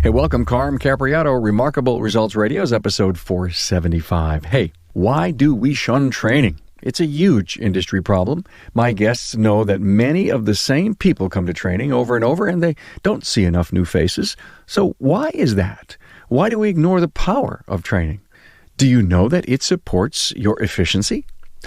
Hey, welcome, Carm Capriato, Remarkable Results Radio's episode 475. Hey, why do we shun training? It's a huge industry problem. My guests know that many of the same people come to training over and over, and they don't see enough new faces. So why is that? Why do we ignore the power of training? Do you know that it supports your efficiency?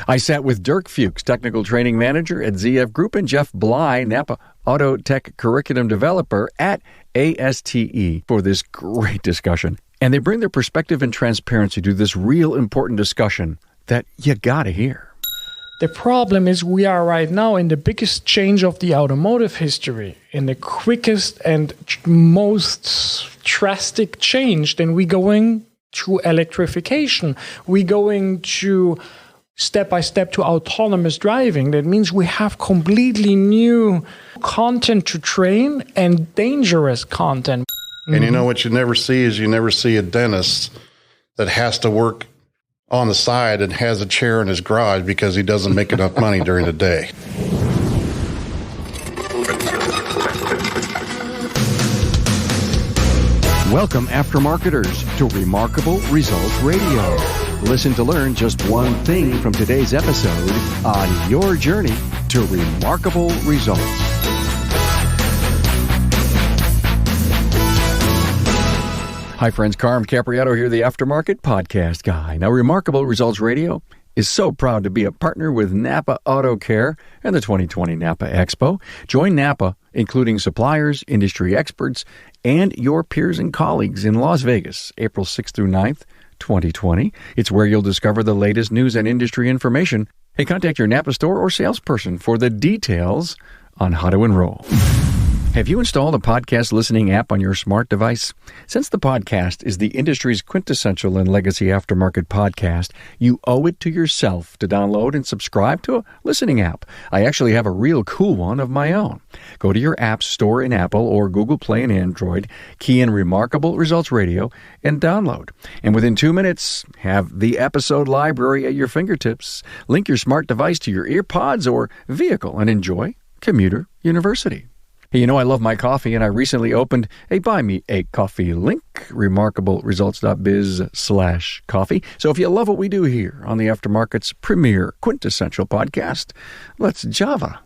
I sat with Dirk Fuchs, Technical Training Manager at ZF Group, and Jeff Bly, NAPA Autotech Curriculum Developer at ASTE, for this great discussion. And they bring their perspective and transparency to this real important discussion that you gotta hear. The problem is we are right now in the biggest change of the automotive history, in the quickest and most drastic change. Then we're going to electrification. We're going to step by step to autonomous driving. That means we have completely new content to train and dangerous content. And you know what you never see is you never see a dentist that has to work on the side and has a chair in his garage because he doesn't make enough money during the day. Welcome, aftermarketers, to Remarkable Results Radio. Listen to learn just one thing from today's episode on your journey to remarkable results. Hi, friends. Carm Capriato here, the Aftermarket Podcast Guy. Now, Remarkable Results Radio is so proud to be a partner with NAPA Auto Care and the 2020 NAPA Expo. Join NAPA, including suppliers, industry experts, and your peers and colleagues in Las Vegas, April 6th through 9th, 2020. It's where you'll discover the latest news and industry information. Hey, contact your NAPA store or salesperson for the details on how to enroll. Have you installed a podcast listening app on your smart device? Since the podcast is the industry's quintessential and legacy aftermarket podcast, you owe it to yourself to download and subscribe to a listening app. I actually have a real cool one of my own. Go to your app store in Apple or Google Play and Android, key in Remarkable Results Radio, and download. And within 2 minutes, have the episode library at your fingertips. Link your smart device to your earpods or vehicle and enjoy Commuter University. Hey, you know I love my coffee, and I recently opened a Buy Me a Coffee link, remarkableresults.biz/coffee. So if you love what we do here on the Aftermarket's premier quintessential podcast, let's Java.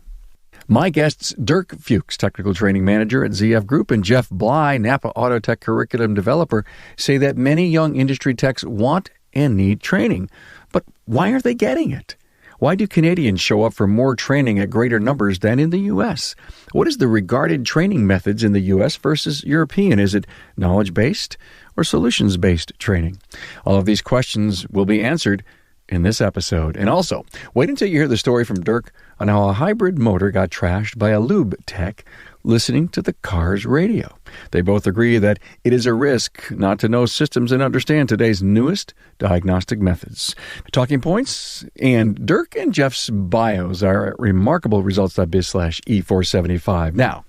My guests, Dirk Fuchs, Technical Training Manager at ZF Group, and Jeff Bly, NAPA Autotech Curriculum Developer, say that many young industry techs want and need training. But why aren't they getting it? Why do Canadians show up for more training at greater numbers than in the U.S.? What is the regarded training methods in the U.S. versus European? Is it knowledge-based or solutions-based training? All of these questions will be answered in this episode. And also, wait until you hear the story from Dirk on how a hybrid motor got trashed by a lube tech listening to the car's radio. They both agree that it is a risk not to know systems and understand today's newest diagnostic methods. Talking points and Dirk and Jeff's bios are at remarkableresults.biz/E475. Now,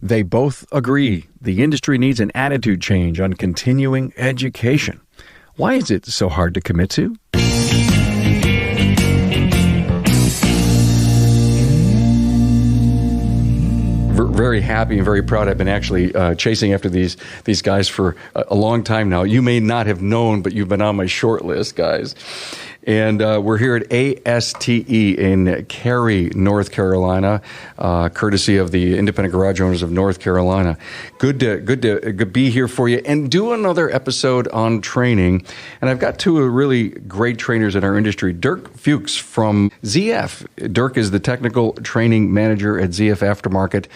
they both agree the industry needs an attitude change on continuing education. Why is it so hard to commit to? Very happy and very proud. I've been actually chasing after these guys for a long time now. You may not have known, but you've been on my short list, guys. And we're here at ASTE in Cary, North Carolina, courtesy of the Independent Garage Owners of North Carolina. Good to be here for you and do another episode on training. And I've got two really great trainers in our industry. Dirk Fuchs from ZF. Dirk is the Technical Training Manager at ZF Aftermarket.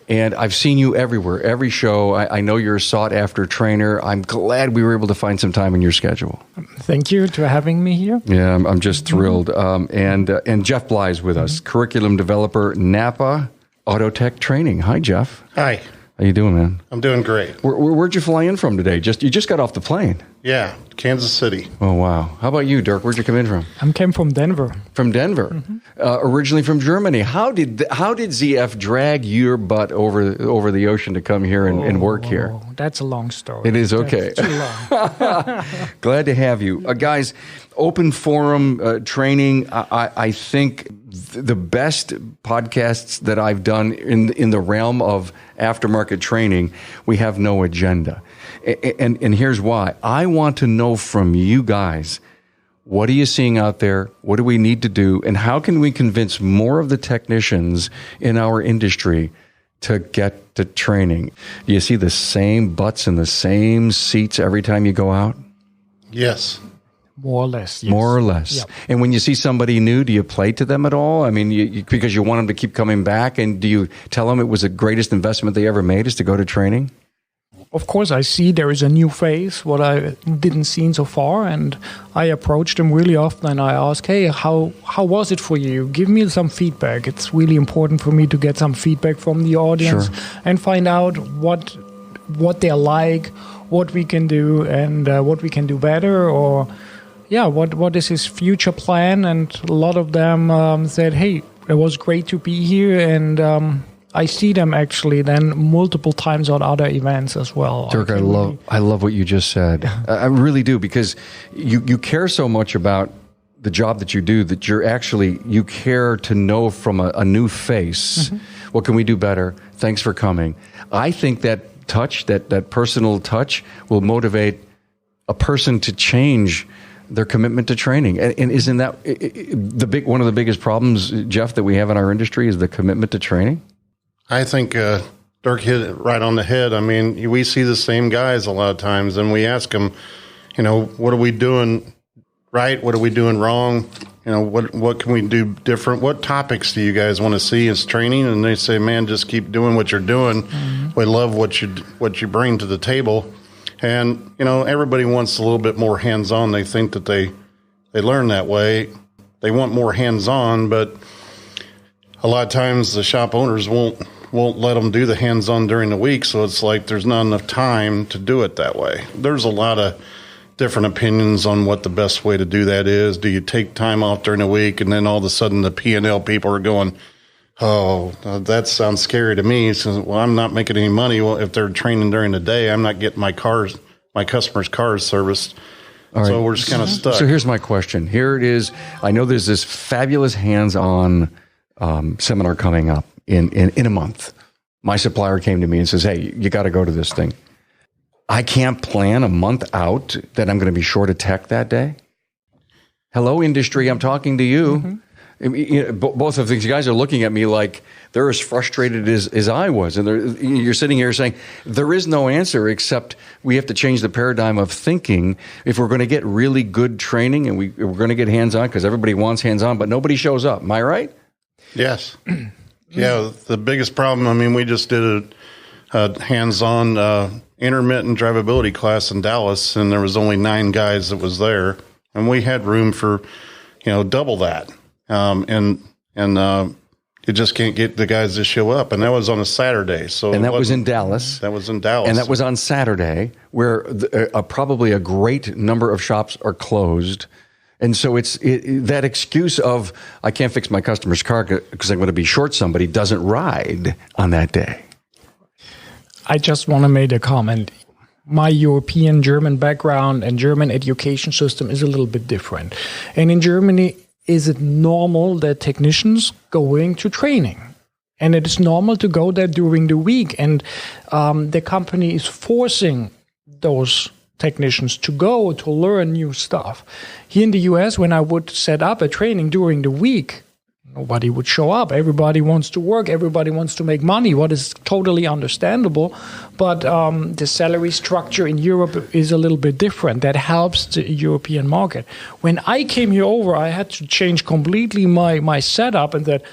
And I've seen you everywhere, every show. I know you're a sought-after trainer. I'm glad we were able to find some time in your schedule. Thank you for having me here. Yeah, I'm just thrilled. And Jeff Bly is with us, curriculum developer, NAPA Autotech Training. Hi, Jeff. Hi. How you doing, man? I'm doing great. Where'd you fly in from today? You just got off the plane. Yeah, Kansas City. Oh, wow. How about you, Dirk? Where'd you come in from? I came from Denver. From Denver, originally from Germany. How did ZF drag your butt over the ocean to come here and work here? That's a long story. It is okay. That's too long. Glad to have you, guys. Open forum training. I think the best podcasts that I've done in the realm of aftermarket training, we have no agenda, and here's why. I want to know from you guys. What are you seeing out there? What do we need to do? And how can we convince more of the technicians in our industry to get to training? Do you see the same butts in the same seats every time you go out? Yes. More or less. Yes. More or less. Yep. And when you see somebody new, do you play to them at all? I mean, because you want them to keep coming back, and do you tell them it was the greatest investment they ever made is to go to training? Of course, I see there is a new phase, what I didn't see so far, and I approach them really often and I ask, hey, how was it for you? Give me some feedback. It's really important for me to get some feedback from the audience and find out what they're like, what we can do, and what we can do better, or what is his future plan. And a lot of them said, hey, it was great to be here, and I see them actually then multiple times on other events as well. Dirk, I love what you just said. I really do, because you care so much about the job that you do that you care to know from a new face. What can we do better? Thanks for coming. I think that touch, that personal touch, will motivate a person to change their commitment to training. And isn't that one of the biggest problems, Jeff, that we have in our industry is the commitment to training? I think Dirk hit it right on the head. I mean, we see the same guys a lot of times, and we ask them, what are we doing right? What are we doing wrong? What can we do different? What topics do you guys want to see as training? And they say, man, just keep doing what you're doing. We love what you bring to the table. And, everybody wants a little bit more hands-on. They think that they learn that way. They want more hands-on, but a lot of times the shop owners won't let them do the hands-on during the week, so it's like there's not enough time to do it that way. There's a lot of different opinions on what the best way to do that is. Do you take time off during the week, and then all of a sudden the P&L people are going, oh, that sounds scary to me. So, well, I'm not making any money. Well, if they're training during the day, I'm not getting my customers' cars serviced. All right. So we're just kind of stuck. So here's my question. Here it is. I know there's this fabulous hands-on seminar coming up in a month. My supplier came to me and says, hey, you got to go to this thing. I can't plan a month out that I'm going to be short of tech that day. Hello, industry. I'm talking to you. Both of these guys are looking at me like they're as frustrated as I was. And you're sitting here saying, there is no answer except we have to change the paradigm of thinking. If we're going to get really good training and we're going to get hands-on, because everybody wants hands-on, but nobody shows up. Am I right? Yes. Yeah, the biggest problem, we just did a hands-on intermittent drivability class in Dallas, and there was only 9 guys that was there, and we had room for, double that. And you just can't get the guys to show up, and that was on a Saturday. So that was in Dallas. That was in Dallas. And that was on Saturday, where probably a great number of shops are closed. And so that excuse of, I can't fix my customer's car because I'm going to be short somebody, doesn't ride on that day. I just want to make a comment. My European German background and German education system is a little bit different. And in Germany, is it normal that technicians going to training? And it is normal to go there during the week. And the company is forcing those technicians to go to learn new stuff. Here in the US, when I would set up a training during the week, nobody would show up. Everybody wants to work. Everybody wants to make money, what is totally understandable. But the salary structure in Europe is a little bit different. That helps the European market. When I came here over, I had to change completely my setup and that,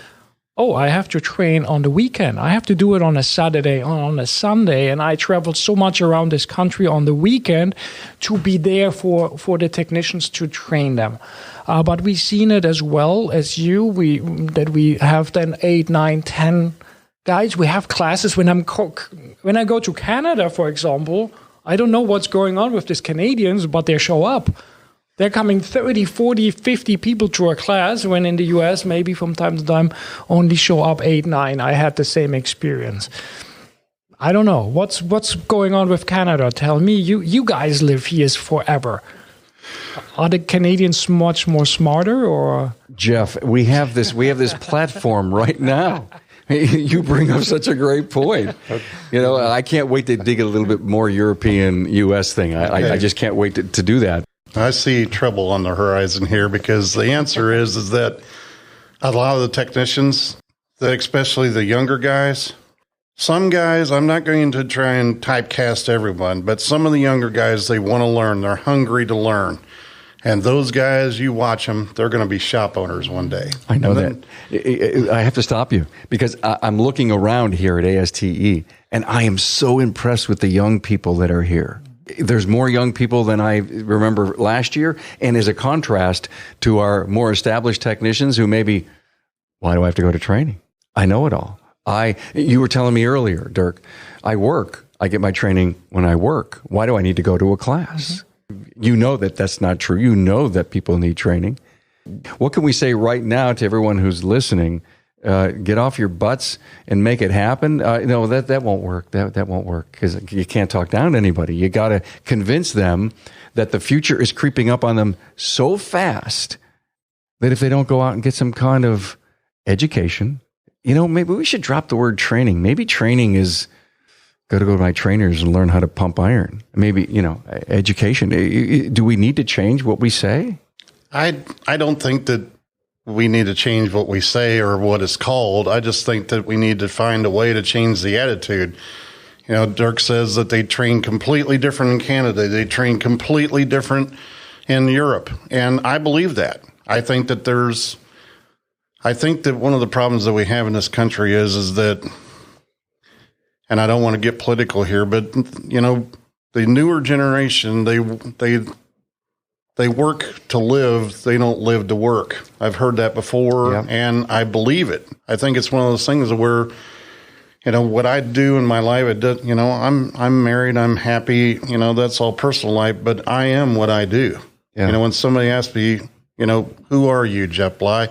I have to train on the weekend. I have to do it on a Saturday, on a Sunday. And I traveled so much around this country on the weekend to be there for the technicians to train them. But we've seen it as well as you, that we have then 8, 9, 10 guys. We have classes when I go to Canada, for example. I don't know what's going on with these Canadians, but they show up. They're coming 30, 40, 50 people to a class, when in the US, maybe from time to time, only show up 8, 9. I had the same experience. I don't know. What's going on with Canada? Tell me. You guys live here forever. Are the Canadians much more smarter, or? Jeff, we have this platform right now. You bring up such a great point. I can't wait to dig a little bit more European U.S. thing. I just can't wait to do that. I see trouble on the horizon here, because the answer is that a lot of the technicians, especially the younger guys, some guys, I'm not going to try and typecast everyone, but some of the younger guys, they want to learn. They're hungry to learn. And those guys, you watch them, they're going to be shop owners one day. I know that. I have to stop you, because I'm looking around here at ASTE, and I am so impressed with the young people that are here. There's more young people than I remember last year. And as a contrast to our more established technicians who maybe, why do I have to go to training? I know it all. You were telling me earlier, Dirk, I work. I get my training when I work. Why do I need to go to a class? You know that that's not true. You know that people need training. What can we say right now to everyone who's listening? Get off your butts and make it happen. No, that won't work. That won't work, because you can't talk down to anybody. You got to convince them that the future is creeping up on them so fast that if they don't go out and get some kind of education, maybe we should drop the word training. Maybe training is go to my trainers and learn how to pump iron. Maybe, education. Do we need to change what we say? I don't think that we need to change what we say or what it's called. I just think that we need to find a way to change the attitude. Dirk says that they train completely different in Canada. They train completely different in Europe. And I believe that. I think that one of the problems that we have in this country is that, and I don't want to get political here, but, the newer generation, they work to live. They don't live to work. I've heard that before, yeah. And I believe it. I think it's one of those things where, what I do in my life, I'm married, I'm happy, that's all personal life, but I am what I do. Yeah. When somebody asks me, who are you, Jeff Bly?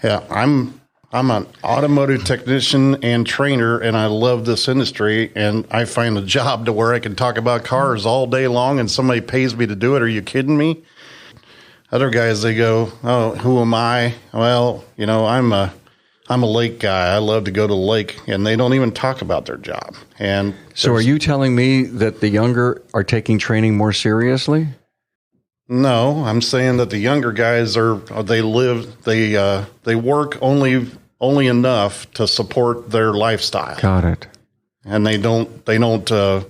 Yeah, I'm an automotive technician and trainer, and I love this industry, and I find a job to where I can talk about cars all day long, and somebody pays me to do it. Are you kidding me? Other guys, they go, oh, who am I? Well, I'm a lake guy. I love to go to the lake, and they don't even talk about their job. And so are you telling me that the younger are taking training more seriously? No, I'm saying that the younger guys they work only enough to support their lifestyle. Got it. And they don't. So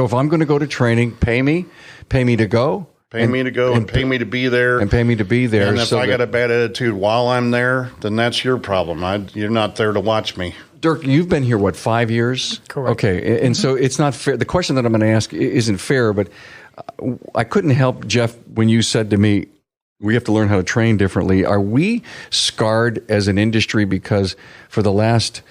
if I'm going to go to training, pay me to go. Pay me to go and pay me to be there. And pay me to be there. And if I got a bad attitude while I'm there, then that's your problem. You're not there to watch me. Dirk, you've been here, 5 years? Correct. Okay, and so it's not fair. The question that I'm going to ask isn't fair, but I couldn't help, Jeff, when you said to me, we have to learn how to train differently. Are we scarred as an industry because for the last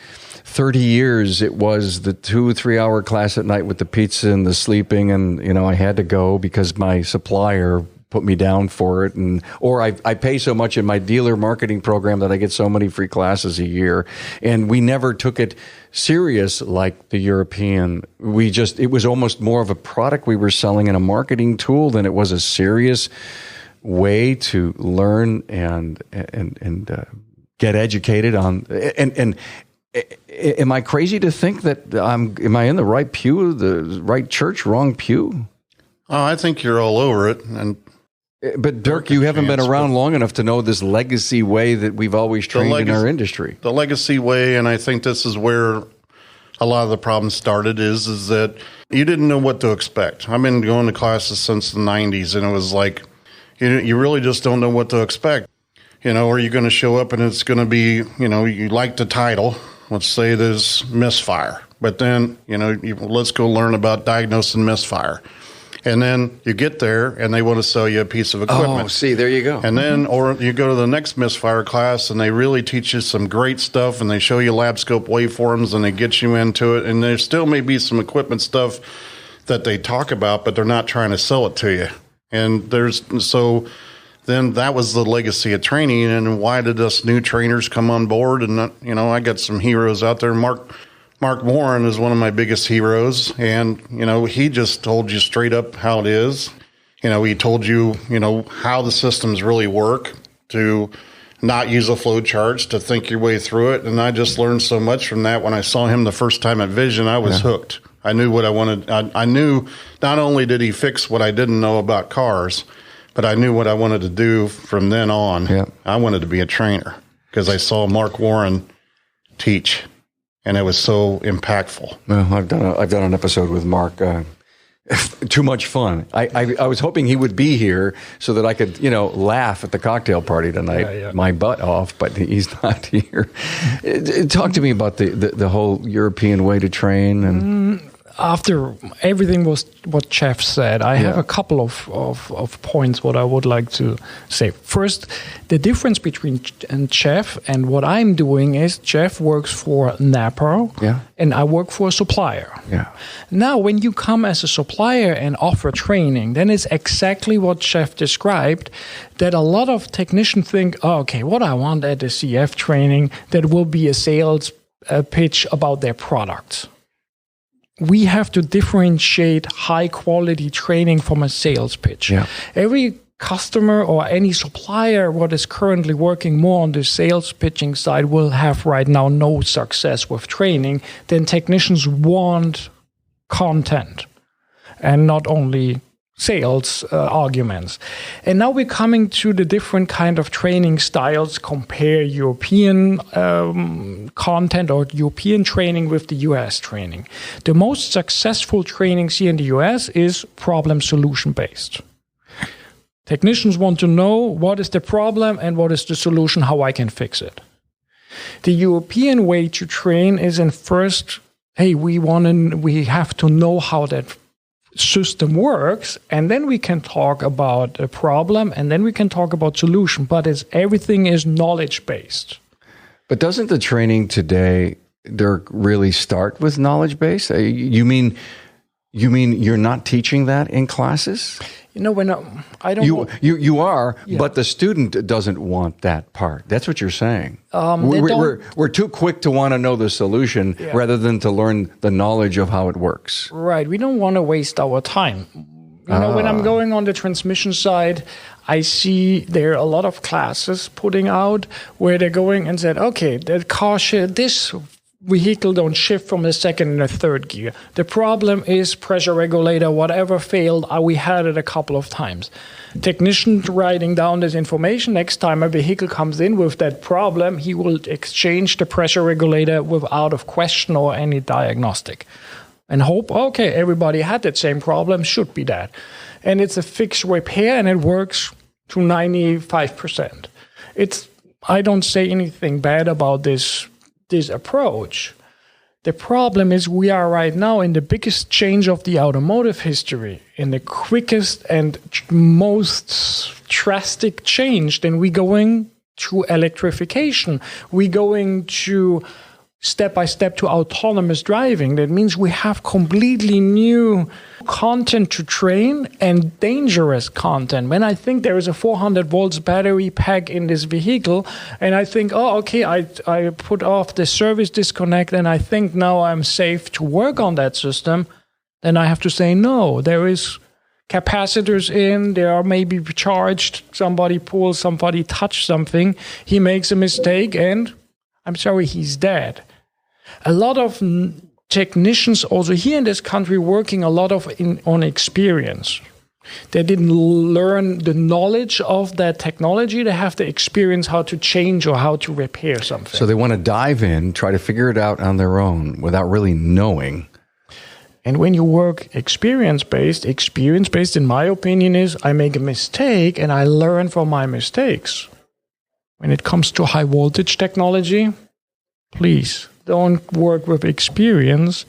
30 years, it was the 2-3 hour class at night with the pizza and the sleeping, and I had to go because my supplier put me down for it, or I pay so much in my dealer marketing program that I get so many free classes a year, and we never took it serious like the European. It was almost more of a product we were selling and a marketing tool than it was a serious way to learn and get educated on and. Am I crazy to think that am I in the right pew, the right church, wrong pew? Oh, I think you're all over it. But Dirk, you haven't been around long enough to know this legacy way that we've always trained in our industry. The legacy way, and I think this is where a lot of the problem started, is that you didn't know what to expect. I've been going to classes since the 90s, and it was like, you really just don't know what to expect. Are you going to show up and it's going to be, you like the title. Let's say there's misfire, but then, let's go learn about diagnosing misfire. And then you get there and they want to sell you a piece of equipment. Oh, see, there you go. And then, or you go to the next misfire class and they really teach you some great stuff and they show you lab scope waveforms and they get you into it. And there still may be some equipment stuff that they talk about, but they're not trying to sell it to you. And then that was the legacy of training. And why did us new trainers come on board? And, I got some heroes out there. Mark Warren is one of my biggest heroes. And, he just told you straight up how it is. He told you, how the systems really work, to not use a flow charts, to think your way through it. And I just learned so much from that. When I saw him the first time at Vision, I was hooked. I knew what I wanted. I knew not only did he fix what I didn't know about cars, but I knew what I wanted to do from then on. Yeah. I wanted to be a trainer because I saw Mark Warren teach, and it was so impactful. Well, I've done an episode with Mark. Too much fun. I was hoping he would be here so that I could, laugh at the cocktail party tonight, my butt off, but he's not here. Talk to me about the whole European way to train. And after everything was what Jeff said, I have a couple of points what I would like to say. First, the difference between Jeff and what I'm doing is Jeff works for NAPA and I work for a supplier. Yeah. Now, when you come as a supplier and offer training, then it's exactly what Jeff described, that a lot of technicians think, what I want at the CF training, that will be a sales pitch about their product. We have to differentiate high-quality training from a sales pitch. Yeah. Every customer or any supplier what is currently working more on the sales pitching side will have right now no success with training. Then technicians want content and not only sales arguments. And now we're coming to the different kind of training styles, compare European content or European training with the US training. The most successful trainings here in the US is problem solution based. Technicians want to know what is the problem and what is the solution, how I can fix it. The European way to train is in first, we have to know how that system works, and then we can talk about a problem, and then we can talk about solution. But everything is knowledge based. But doesn't the training today, Dirk, really start with knowledge based? You mean you're not teaching that in classes? When I don't. You are, but the student doesn't want that part. That's what you're saying. We're too quick to want to know the solution rather than to learn the knowledge of how it works. Right. We don't want to waste our time. When I'm going on the transmission side, I see there are a lot of classes putting out where they're going and said, okay, the car this vehicle don't shift from the second and the third gear. The problem is pressure regulator, whatever failed, we had it a couple of times. Technician writing down this information, next time a vehicle comes in with that problem, he will exchange the pressure regulator without a question or any diagnostic. And hope, everybody had that same problem, should be that. And it's a fixed repair and it works to 95%. I don't say anything bad about this approach. The problem is we are right now in the biggest change of the automotive history, in the quickest and most drastic change. Then we're going to electrification. We're going to step by step to autonomous driving. That means we have completely new content to train and dangerous content. When I think there is a 400 volts battery pack in this vehicle, and I think, I put off the service disconnect, and I think now I'm safe to work on that system, then I have to say, no, there is capacitors in, they are maybe charged, somebody pulls, somebody touched something, he makes a mistake, and I'm sorry, he's dead. A lot of technicians also here in this country working a lot on experience. They didn't learn the knowledge of that technology. They have the experience how to change or how to repair something. So they want to dive in, try to figure it out on their own without really knowing. And when you work experience-based in my opinion is I make a mistake and I learn from my mistakes. When it comes to high voltage technology, please don't work with experience.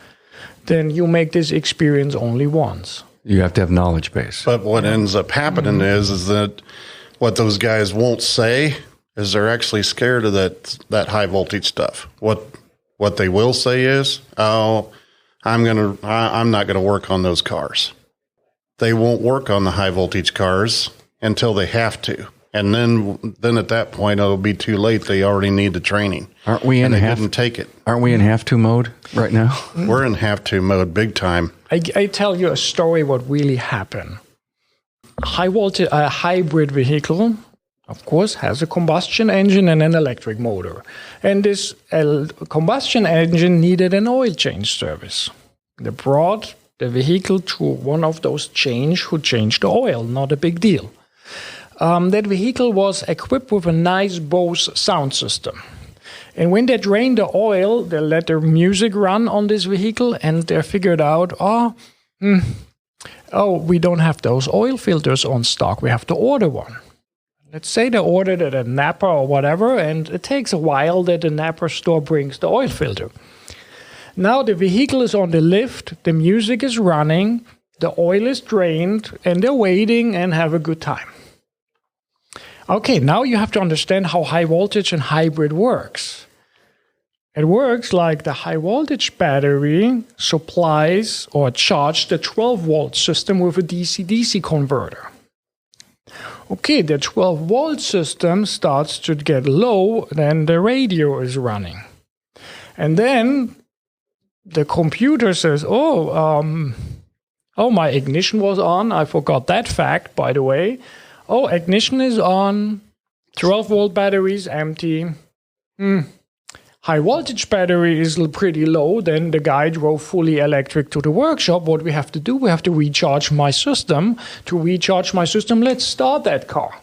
Then you make this experience only once. You have to have knowledge base. But what ends up happening is that what those guys won't say is they're actually scared of that high voltage stuff. What they will say is, I'm not gonna work on those cars. They won't work on the high voltage cars until they have to. And then at that point, it'll be too late. They already need the training. Aren't we in didn't take it? Aren't we in have to mode right now? We're in have to mode big time. I tell you a story what really happened. High voltage, a hybrid vehicle, of course, has a combustion engine and an electric motor. And this combustion engine needed an oil change service. They brought the vehicle to one of those who changed the oil, not a big deal. That vehicle was equipped with a nice Bose sound system. And when they drained the oil, they let their music run on this vehicle, and they figured out, we don't have those oil filters on stock. We have to order one. Let's say they ordered it at NAPA or whatever, and it takes a while that the NAPA store brings the oil filter. Now the vehicle is on the lift, the music is running, the oil is drained, and they're waiting and have a good time. Okay, now you have to understand how high voltage and hybrid works. It works like the high voltage battery supplies or charges the 12-volt system with a DC-DC converter. Okay, the 12-volt system starts to get low, then the radio is running. And then the computer says, my ignition was on. I forgot that fact, by the way. Oh, ignition is on, 12-volt battery is empty. High voltage battery is pretty low. Then the guy drove fully electric to the workshop. What we have to do, we have to recharge my system. To recharge my system, let's start that car.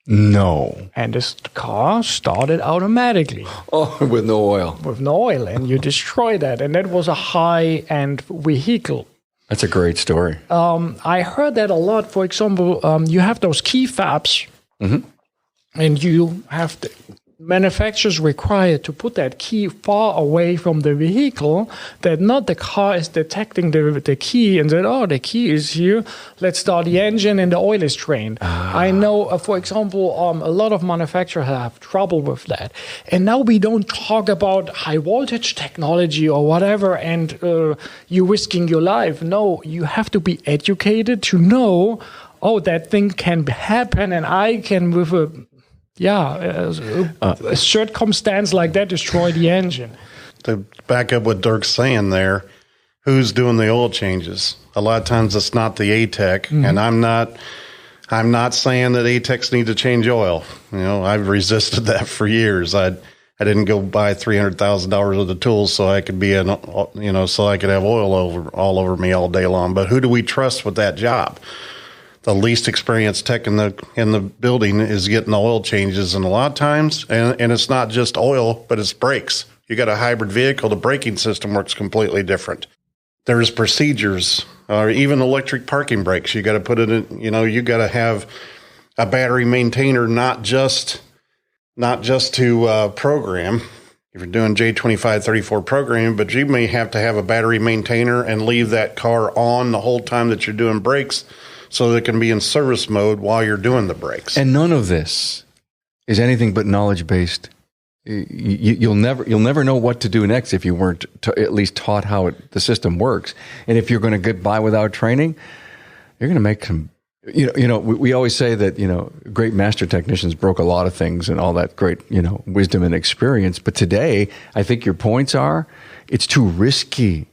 No. And this car started automatically. Oh, with no oil. With no oil, and you destroy that. And that was a high-end vehicle. That's a great story. I heard that a lot. For example, you have those key fabs, and you have the manufacturers required to put that key far away from the vehicle, that not the car is detecting the key and said, the key is here, let's start the engine and the oil is drained. I know, for example, a lot of manufacturers have trouble with that. And now we don't talk about high voltage technology or whatever and you risking your life. No, you have to be educated to know, that thing can happen and I can with a circumstance like that destroy the engine. To back up what Dirk's saying there, who's doing the oil changes? A lot of times it's not the ATech, and I'm not saying that ATechs need to change oil. I've resisted that for years. I didn't go buy $300,000 worth of tools so I could so I could have oil all over me all day long. But who do we trust with that job? The least experienced tech in the building is getting the oil changes, and a lot of times, and it's not just oil, but it's brakes. You got a hybrid vehicle, the braking system works completely different. There's procedures, or even electric parking brakes. You got to put it in. You got to have a battery maintainer, not just to program. If you're doing J2534 programming, but you may have to have a battery maintainer and leave that car on the whole time that you're doing brakes, so that it can be in service mode while you're doing the brakes. And none of this is anything but knowledge-based. You'll never know what to do next if you weren't at least taught how the system works. And if you're going to get by without training, you're going to make some. We always say that great master technicians broke a lot of things and all that great wisdom and experience. But today, I think your points are it's too risky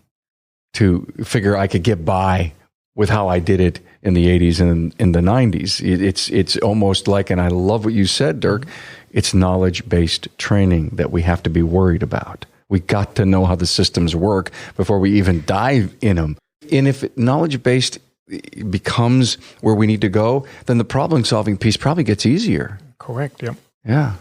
to figure I could get by with how I did it in the 80s and in the 90s. It's almost like, and I love what you said, Dirk, it's knowledge-based training that we have to be worried about. We got to know how the systems work before we even dive in them. And if knowledge-based becomes where we need to go, then the problem-solving piece probably gets easier. Correct, yeah. Yeah.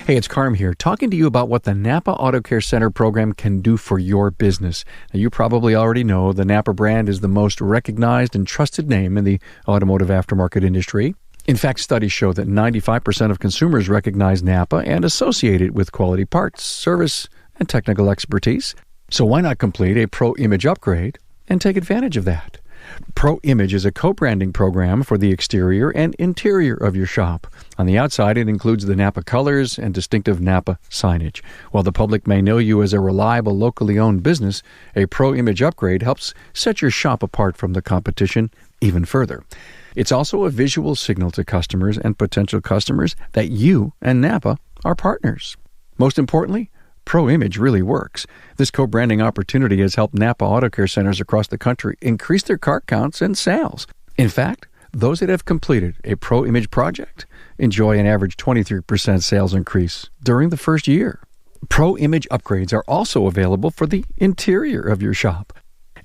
Hey, it's Carm here, talking to you about what the NAPA Auto Care Center program can do for your business. Now, you probably already know the NAPA brand is the most recognized and trusted name in the automotive aftermarket industry. In fact, studies show that 95% of consumers recognize NAPA and associate it with quality parts, service, and technical expertise. So why not complete a Pro Image upgrade and take advantage of that? Pro Image is a co-branding program for the exterior and interior of your shop. On the outside, it includes the NAPA colors and distinctive NAPA signage. While the public may know you as a reliable, locally owned business, a Pro Image upgrade helps set your shop apart from the competition even further. It's also a visual signal to customers and potential customers that you and NAPA are partners. Most importantly, Pro Image really works. This co-branding opportunity has helped NAPA Auto Care centers across the country increase their car counts and sales. In fact, those that have completed a Pro Image project enjoy an average 23% sales increase during the first year. Pro Image upgrades are also available for the interior of your shop.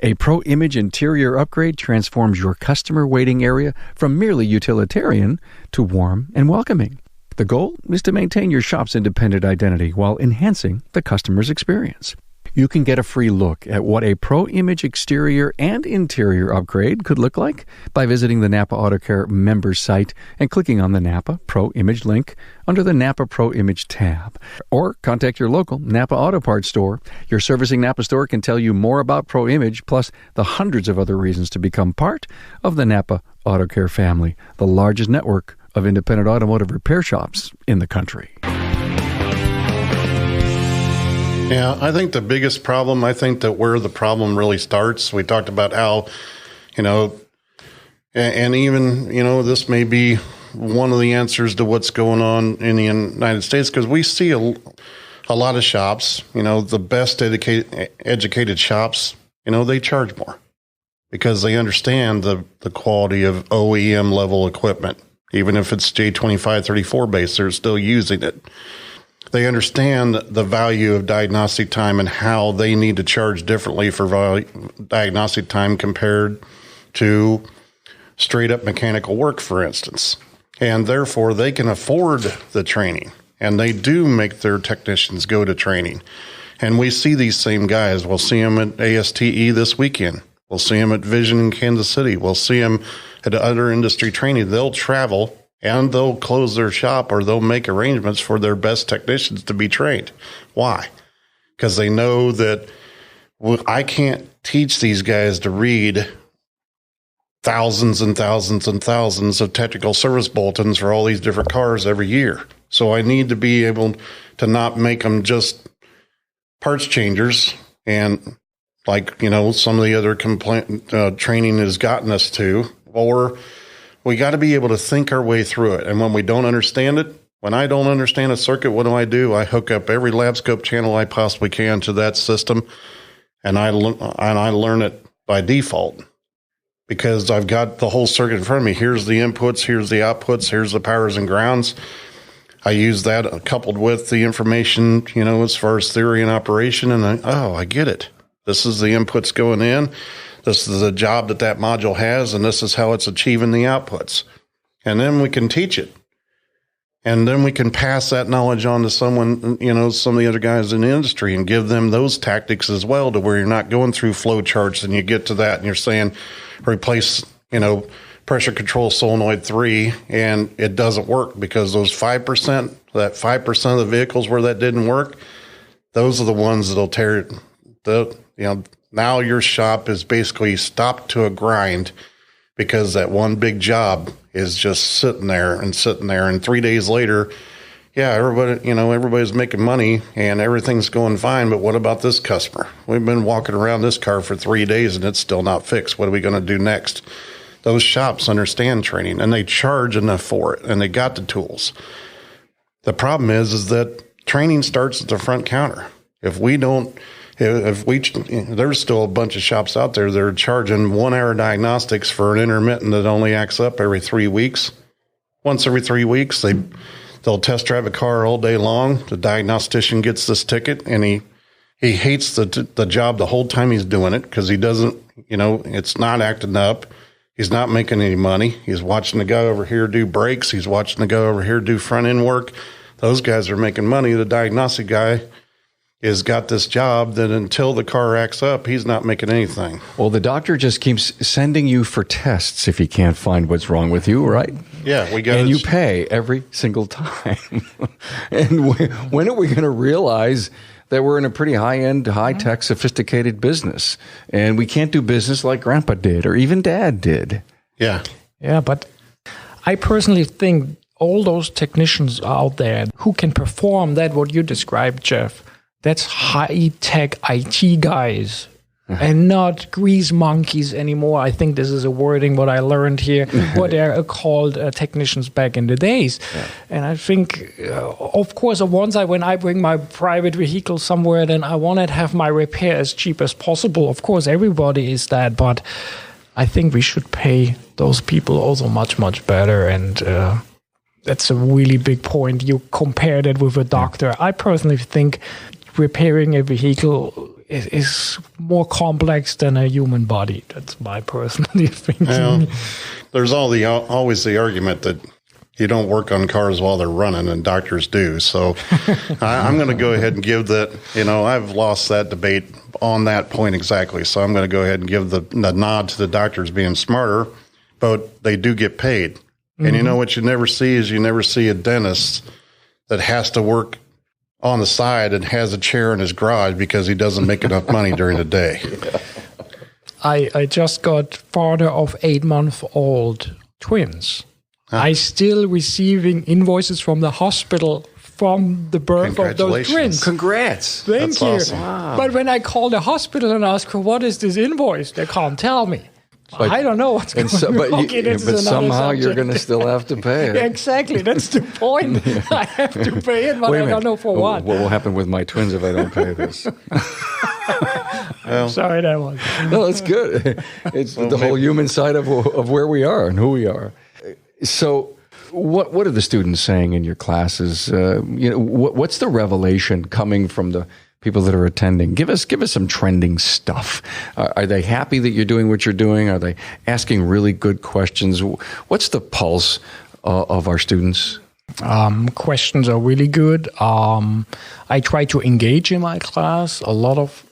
A Pro Image interior upgrade transforms your customer waiting area from merely utilitarian to warm and welcoming. The goal is to maintain your shop's independent identity while enhancing the customer's experience. You can get a free look at what a Pro Image exterior and interior upgrade could look like by visiting the NAPA Auto Care members site and clicking on the NAPA Pro Image link under the NAPA Pro Image tab. Or contact your local NAPA Auto Parts store. Your servicing NAPA store can tell you more about Pro Image, plus the hundreds of other reasons to become part of the NAPA Auto Care family, the largest network of independent automotive repair shops in the country. Yeah, I think the biggest problem, I think that where the problem really starts, we talked about how, and even, this may be one of the answers to what's going on in the United States, because we see a lot of shops, the best educated shops, they charge more because they understand the quality of OEM level equipment. Even if it's J2534 based, they're still using it. They understand the value of diagnostic time and how they need to charge differently for diagnostic time compared to straight up mechanical work, for instance. And therefore, they can afford the training. And they do make their technicians go to training. And we see these same guys. We'll see them at ASTE this weekend. We'll see them at Vision in Kansas City. We'll see them at other industry training. They'll travel and they'll close their shop or they'll make arrangements for their best technicians to be trained. Why? Because they know that I can't teach these guys to read thousands and thousands and thousands of technical service bulletins for all these different cars every year. So I need to be able to not make them just parts changers and some of the other training has gotten us to, or we got to be able to think our way through it. And when we don't understand it, when I don't understand a circuit, what do? I hook up every lab scope channel I possibly can to that system, and I learn it by default because I've got the whole circuit in front of me. Here's the inputs, here's the outputs, here's the powers and grounds. I use that coupled with the information, as far as theory and operation, and I get it. This is the inputs going in. This is the job that module has, and this is how it's achieving the outputs. And then we can teach it. And then we can pass that knowledge on to someone, some of the other guys in the industry and give them those tactics as well, to where you're not going through flow charts and you get to that and you're saying, replace, pressure control solenoid 3, and it doesn't work because those 5%, that 5% of the vehicles where that didn't work, those are the ones that'll tear now your shop is basically stopped to a grind because that one big job is just sitting there. And 3 days later, everybody's making money and everything's going fine. But what about this customer? We've been walking around this car for 3 days and it's still not fixed. What are we going to do next? Those shops understand training and they charge enough for it and they got the tools. The problem is that training starts at the front counter. There's still a bunch of shops out there that are charging 1 hour diagnostics for an intermittent that only acts up every 3 weeks. Once every 3 weeks, they'll test drive a car all day long. The diagnostician gets this ticket and he hates the job the whole time he's doing it because he doesn't, it's not acting up. He's not making any money. He's watching the guy over here do brakes. He's watching the guy over here do front end work. Those guys are making money. The diagnostic guy has got this job that until the car acts up, he's not making anything. Well, the doctor just keeps sending you for tests if he can't find what's wrong with you, right? Yeah, we got. And you pay every single time. And when are we going to realize that we're in a pretty high-end, high-tech, sophisticated business. And we can't do business like Grandpa did or even Dad did. Yeah. Yeah, but I personally think all those technicians out there who can perform that, what you described, Jeff, that's high-tech IT guys. And not grease monkeys anymore. I think this is a wording what I learned here, what they're called technicians back in the days. Yeah. And I think, of course, on one side, when I bring my private vehicle somewhere, then I want to have my repair as cheap as possible. Of course, everybody is that, but I think we should pay those people also much, much better. And that's a really big point. You compare that with a doctor. I personally think repairing a vehicle is more complex than a human body. That's my personal thinking. Well, there's always the argument that you don't work on cars while they're running, and doctors do. So I'm going to go ahead and give that, I've lost that debate on that point exactly. So I'm going to go ahead and give the nod to the doctors being smarter, but they do get paid. Mm-hmm. And what you never see is a dentist that has to work on the side and has a chair in his garage because he doesn't make enough money during the day. I just got father of 8-month-old twins. I still receiving invoices from the hospital from the birth of those twins. Congrats. Thank you. Awesome. Wow. But when I call the hospital and ask for what is this invoice, they can't tell me. But, I don't know what's going on. But somehow you're going to still have to pay it. Exactly. That's the point. I have to pay it, but I don't know for what. What will happen with my twins if I don't pay this? I'm sorry, that was. No, it's good. It's the whole human side of where we are and who we are. So what are the students saying in your classes? What's the revelation coming from the people that are attending? Give us some trending stuff. Are they happy that you're doing what you're doing? Are they asking really good questions? What's the pulse of our students? Questions are really good. I try to engage in my class. A lot of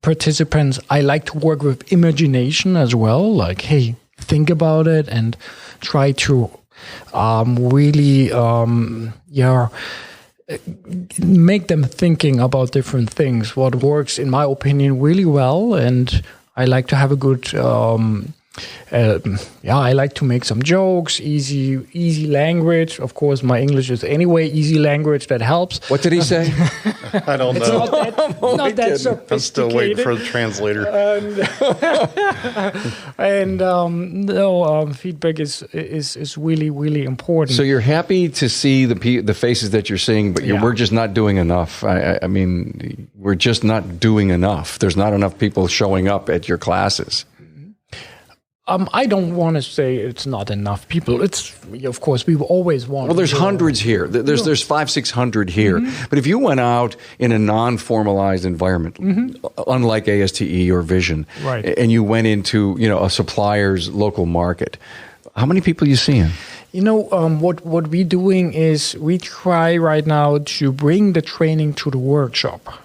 participants, I like to work with imagination as well. Like, hey, think about it and try to really, make them thinking about different things. What works, in my opinion, really well, and I like to have a good. I like to make some jokes, easy language. Of course, my English is anyway easy language. That helps. What did he say? I don't know. Not that sophisticated. I'm still waiting for the translator. Feedback is really, really important. So you're happy to see the faces that you're seeing, but we're just not doing enough. I mean, we're just not doing enough. There's not enough people showing up at your classes. I don't want to say it's not enough people. It's, of course, we always want. Well, there's hundreds here. There's 500-600 here. Mm-hmm. But if you went out in a non-formalized environment, unlike ASTE or Vision, right, and you went into a supplier's local market, how many people are you seeing? What we're doing is we try right now to bring the training to the workshop.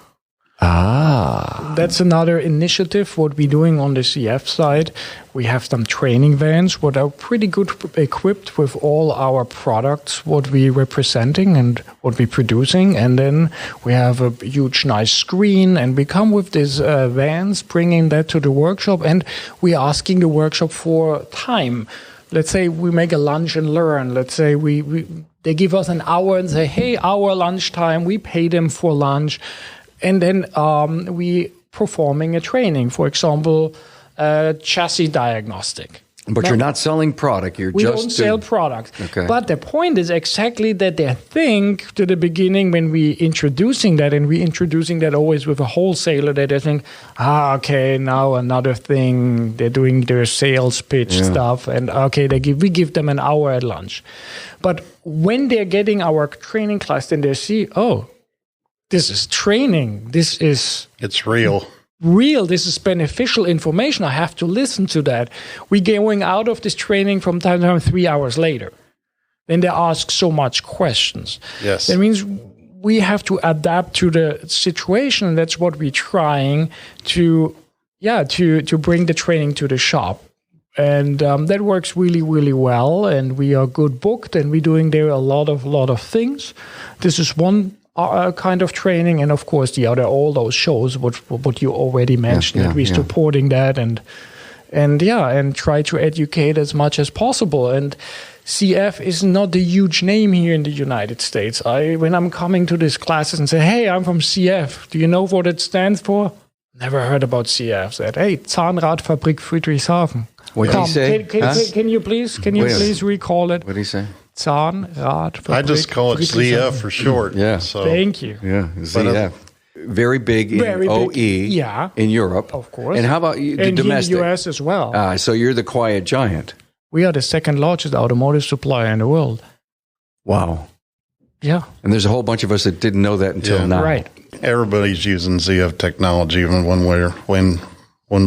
That's another initiative, what we're doing on the CF side. We have some training vans, what are pretty good equipped with all our products, what we're representing and what we're producing. And then we have a huge, nice screen, and we come with these vans, bringing that to the workshop, and we're asking the workshop for time. Let's say we make a lunch and learn. Let's say they give us an hour and say, hey, our lunchtime, we pay them for lunch. And then we performing a training, for example, chassis diagnostic. But you're not selling product. We don't sell product. Okay. But the point is exactly that they think to the beginning when we introducing that, and we introducing that always with a wholesaler, that they think, okay, now another thing. They're doing their sales pitch stuff, and okay, we give them an hour at lunch. But when they're getting our training class, then they see, this is training. It's real. This is beneficial information. I have to listen to that. We're going out of this training from time to time 3 hours later. Then they ask so much questions. Yes. That means we have to adapt to the situation. That's what we're trying to bring the training to the shop. And that works really, really well. And we are good booked, and we're doing there a lot of things. This is one kind of training, and of course the other, all those shows what you already mentioned, that we're supporting that, and try to educate as much as possible. And CF is not a huge name here in the United States. When I'm coming to these classes and say, hey, I'm from CF, do you know what it stands for? Never heard about CF. Said, hey, Zahnradfabrik Friedrichshafen. What did he say? Can you please recall it? What did he say? Zahnradfabrik. I just call it ZF for short. Yeah. So. Thank you. Yeah, ZF. Very big in OE in Europe. Of course. And how about the and domestic? In the US as well. So you're the quiet giant. We are the second largest automotive supplier in the world. Wow. Yeah. And there's a whole bunch of us that didn't know that until now. Right. Everybody's using ZF technology in one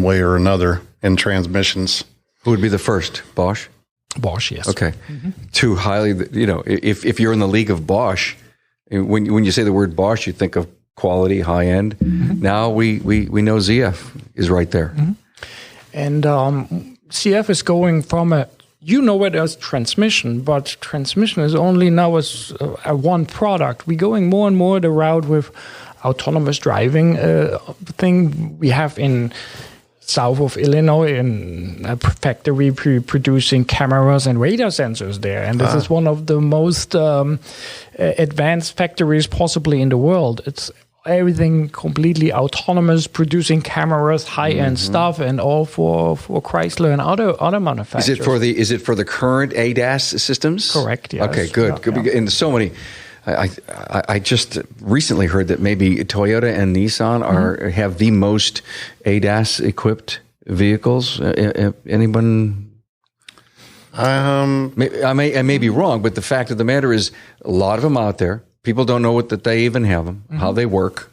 way or another in transmissions. Who would be the first? Bosch? Bosch, yes. Okay. Too highly, if you're in the league of Bosch, when you say the word Bosch, you think of quality, high end. Now we know ZF is right there. And CF is going from it as transmission, but transmission is only now as a one product. We're going more and more the route with autonomous driving thing we have in south of Illinois, in a factory producing cameras and radar sensors there. And this is one of the most advanced factories possibly in the world. It's everything completely autonomous, producing cameras, high-end stuff, and all for Chrysler and other manufacturers. Is it for the current ADAS systems? Correct, yes. Okay, good. Yeah. And so many... I just recently heard that maybe Toyota and Nissan have the most ADAS equipped vehicles. Anyone? I may be wrong, but the fact of the matter is, a lot of them out there. People don't know that they even have them, how they work.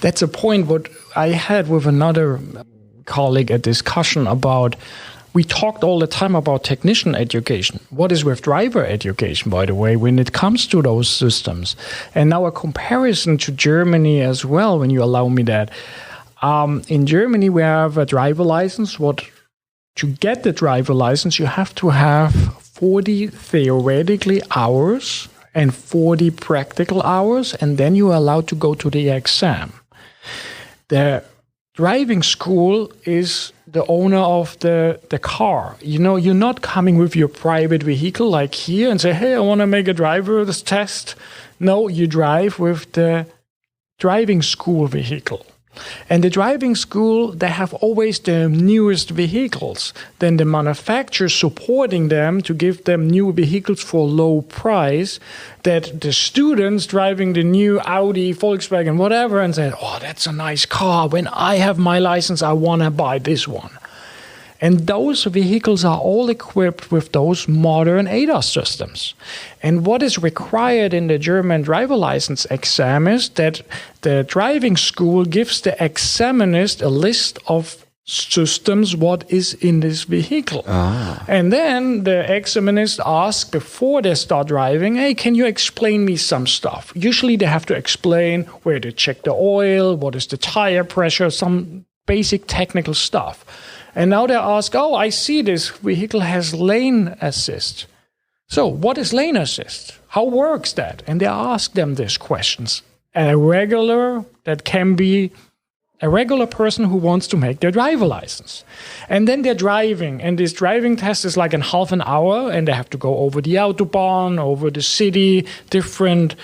That's a point. What I had with another colleague a discussion about. We talked all the time about technician education. What is with driver education, by the way, when it comes to those systems? And now a comparison to Germany as well, when you allow me that. In Germany, we have a driver license. To get the driver license, you have to have 40 theoretically hours and 40 practical hours, and then you are allowed to go to the exam. The driving school is the owner of the car. You're not coming with your private vehicle like here and say, hey, I want to make a driver's test. No, you drive with the driving school vehicle. And the driving school, they have always the newest vehicles. Then the manufacturer supporting them to give them new vehicles for low price, that the students driving the new Audi, Volkswagen, whatever, and say, oh, that's a nice car. When I have my license, I want to buy this one. And those vehicles are all equipped with those modern ADAS systems. And what is required in the German driver license exam is that the driving school gives the examinist a list of systems, what is in this vehicle. And then the examinist asks before they start driving, hey, can you explain me some stuff? Usually they have to explain where to check the oil, what is the tire pressure, some basic technical stuff. And now they ask, oh, I see this vehicle has lane assist. So what is lane assist? How works that? And they ask them these questions. A regular person who wants to make their driver license. And then they're driving, and this driving test is like in half an hour, and they have to go over the Autobahn, over the city, different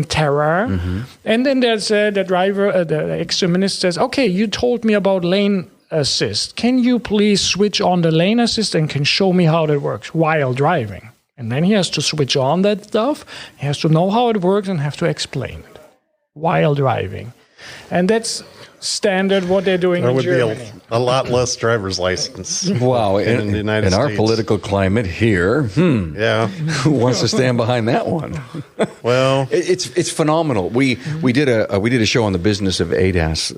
terrain. And then there's the driver, the examinist says, okay, you told me about lane assist. Can you please switch on the lane assist and can show me how that works while driving? And then he has to switch on that stuff. He has to know how it works and have to explain it while driving. And that's standard what they're doing in Germany. There would be a lot less driver's license. Wow. in the United States. In our political climate here, yeah. Who wants to stand behind that one? Well, it's phenomenal. We did a show on the business of ADAS.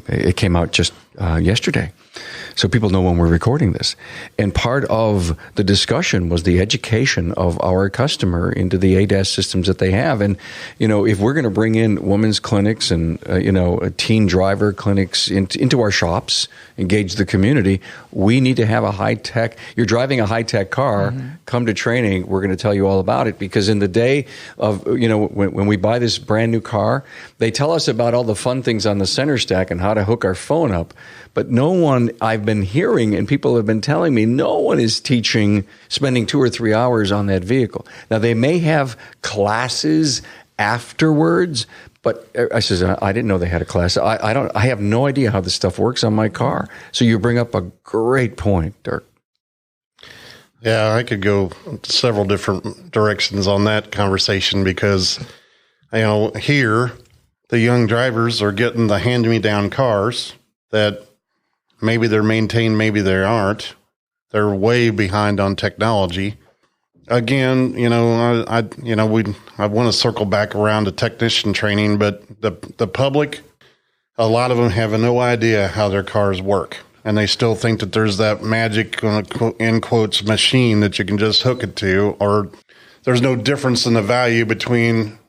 It came out just yesterday. so people know when we're recording this. And part of the discussion was the education of our customer into the ADAS systems that they have. And, if we're going to bring in women's clinics and, teen driver clinics into our shops, engage the community, we need to have a high-tech, you're driving a high-tech car, come to training, we're going to tell you all about it. Because in the day of, when we buy this brand new car, they tell us about all the fun things on the center stack and how to hook our phone up. But no one, I've been hearing, and people have been telling me, no one is teaching, spending 2 or 3 hours on that vehicle. Now, they may have classes afterwards, but I says, I didn't know they had a class. I have no idea how this stuff works on my car. So you bring up a great point, Dirk. Yeah, I could go several different directions on that conversation because, here the young drivers are getting the hand-me-down cars that maybe they're maintained, maybe they aren't. They're way behind on technology. Again, I want to circle back around to technician training, but the public, a lot of them have no idea how their cars work. And they still think that there's that magic, in quotes, machine that you can just hook it to, or there's no difference in the value between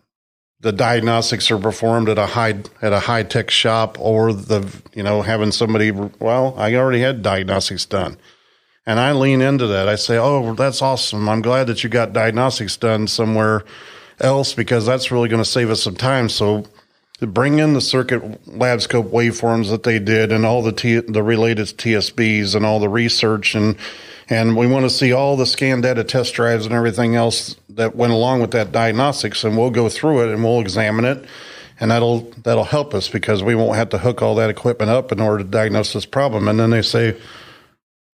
the diagnostics are performed at a high tech shop or having somebody, I already had diagnostics done. And I lean into that. I say, oh, that's awesome. I'm glad that you got diagnostics done somewhere else because that's really going to save us some time. So to bring in the circuit lab scope waveforms that they did and all the related TSBs and all the research and we want to see all the scan data test drives and everything else that went along with that diagnostics, and we'll go through it and we'll examine it, and that'll help us because we won't have to hook all that equipment up in order to diagnose this problem. And then they say,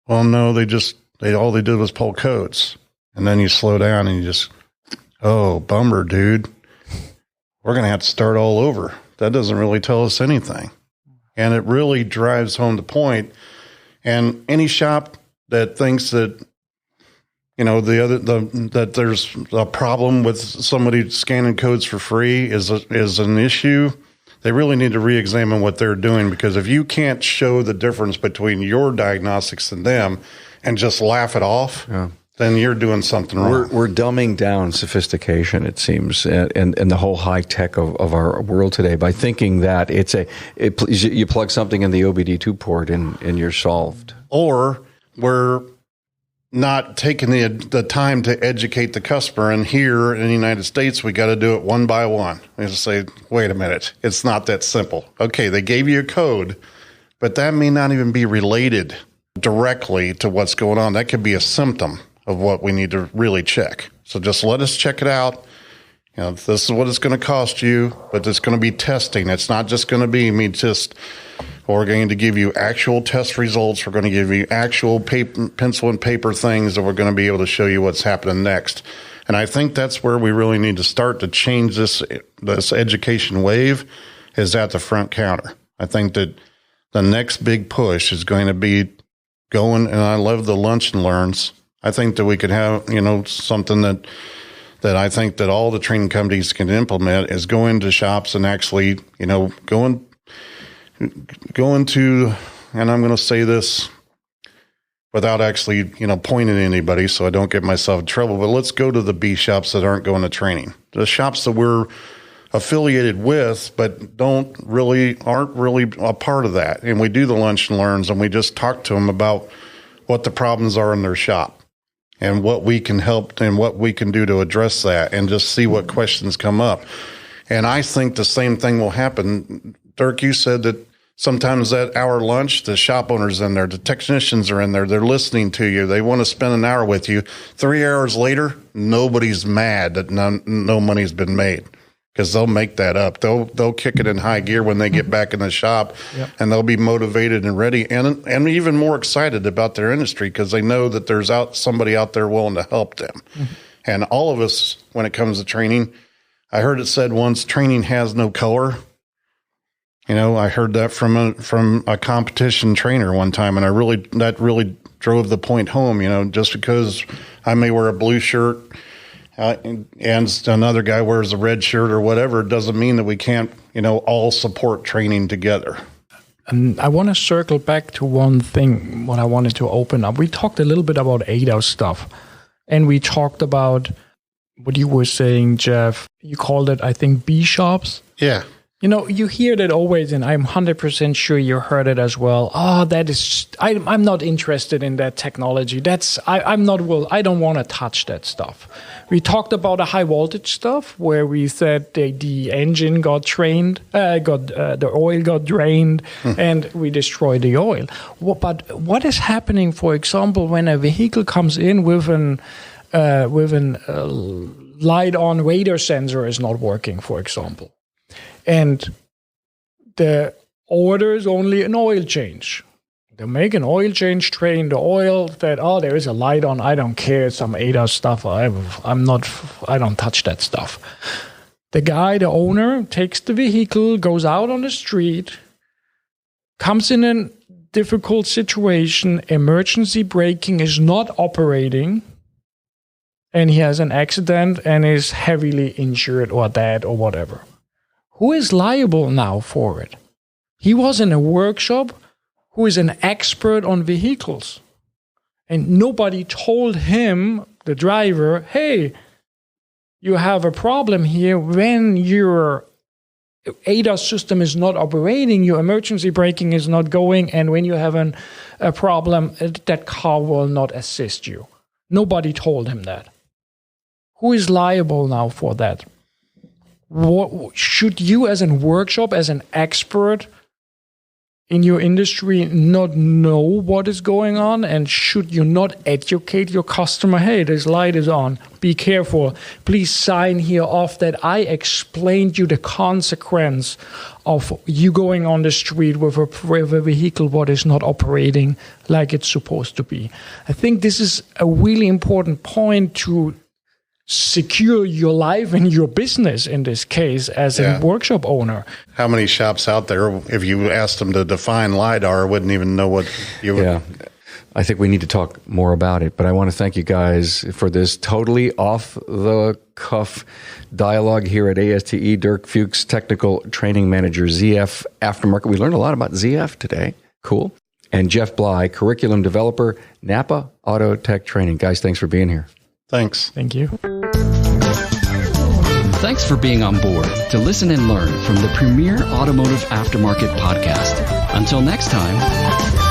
well, no, all they did was pull codes. And then you slow down and you just, oh, bummer, dude. We're going to have to start all over. That doesn't really tell us anything. And it really drives home the point. And any shop that thinks that, that there's a problem with somebody scanning codes for free is an issue, they really need to re-examine what they're doing, because if you can't show the difference between your diagnostics and them and just laugh it off, then you're doing something wrong. We're dumbing down sophistication, it seems, and the whole high tech of our world today by thinking that you plug something in the OBD2 port and you're solved. Or we're not taking the time to educate the customer. And here in the United States, we got to do it one by one. We just say, wait a minute, it's not that simple. Okay, they gave you a code, but that may not even be related directly to what's going on. That could be a symptom of what we need to really check. So just let us check it out. This is what it's going to cost you, but it's going to be testing. It's not just going to be we're going to give you actual test results. We're going to give you actual pencil and paper things that we're going to be able to show you what's happening next. And I think that's where we really need to start to change this education wave, is at the front counter. I think that the next big push is going to be going, and I love the lunch and learns. I think that we could have, something that I think that all the training companies can implement is go into shops and actually, go into, and I'm going to say this without actually, pointing at anybody so I don't get myself in trouble, but let's go to the B shops that aren't going to training. The shops that we're affiliated with, but aren't really a part of that. And we do the lunch and learns, and we just talk to them about what the problems are in their shop and what we can help and what we can do to address that, and just see what questions come up. And I think the same thing will happen. Dirk, you said that sometimes at our lunch, the shop owner's in there, the technicians are in there, they're listening to you, they want to spend an hour with you. 3 hours later, nobody's mad that no money's been made, because they'll make that up. They'll kick it in high gear when they get back in the shop, and they'll be motivated and ready and even more excited about their industry, because they know that there's somebody out there willing to help them. And all of us, when it comes to training, I heard it said once, training has no color. I heard that from a competition trainer one time, and that really drove the point home. Just because I may wear a blue shirt and another guy wears a red shirt or whatever, doesn't mean that we can't, all support training together. And I want to circle back to one thing, what I wanted to open up. We talked a little bit about ADAS stuff, and we talked about what you were saying, Jeff. You called it, I think, B shops. Yeah. You know, you hear that always, and I'm 100% sure you heard it as well. Oh, that is, I'm not interested in that technology. I don't want to touch that stuff. We talked about the high voltage stuff where we said the engine got drained, the oil got drained, and we destroyed the oil. But what is happening, for example, when a vehicle comes in with an light-on radar sensor is not working, for example? And the order is only an oil change. They make an oil change, train the oil, that, there is a light on, I don't care, some ADAS stuff, I don't touch that stuff. The owner, takes the vehicle, goes out on the street, comes in a difficult situation, emergency braking is not operating, and he has an accident and is heavily injured or dead or whatever. Who is liable now for it? He was in a workshop who is an expert on vehicles. And nobody told him, the driver, hey, you have a problem here when your ADAS system is not operating, your emergency braking is not going, and when you have a problem, that car will not assist you. Nobody told him that. Who is liable now for that? Should you, as a workshop, as an expert in your industry, not know what is going on? And should you not educate your customer? Hey, this light is on. Be careful. Please sign here off that I explained you the consequence of you going on the street with a vehicle what is not operating like it's supposed to be. I think this is a really important point to secure your life and your business in this case as a workshop owner. How many shops out there, if you asked them to define LiDAR, wouldn't even know what you would... Yeah, I think we need to talk more about it, but I want to thank you guys for this totally off-the-cuff dialogue here at ASTE. Dirk Fuchs, Technical Training Manager, ZF Aftermarket. We learned a lot about ZF today. Cool. And Jeff Bly, Curriculum Developer, NAPA Autotech Training. Guys, thanks for being here. Thanks. Thank you. Thanks for being on board to listen and learn from the premier automotive aftermarket podcast. Until next time.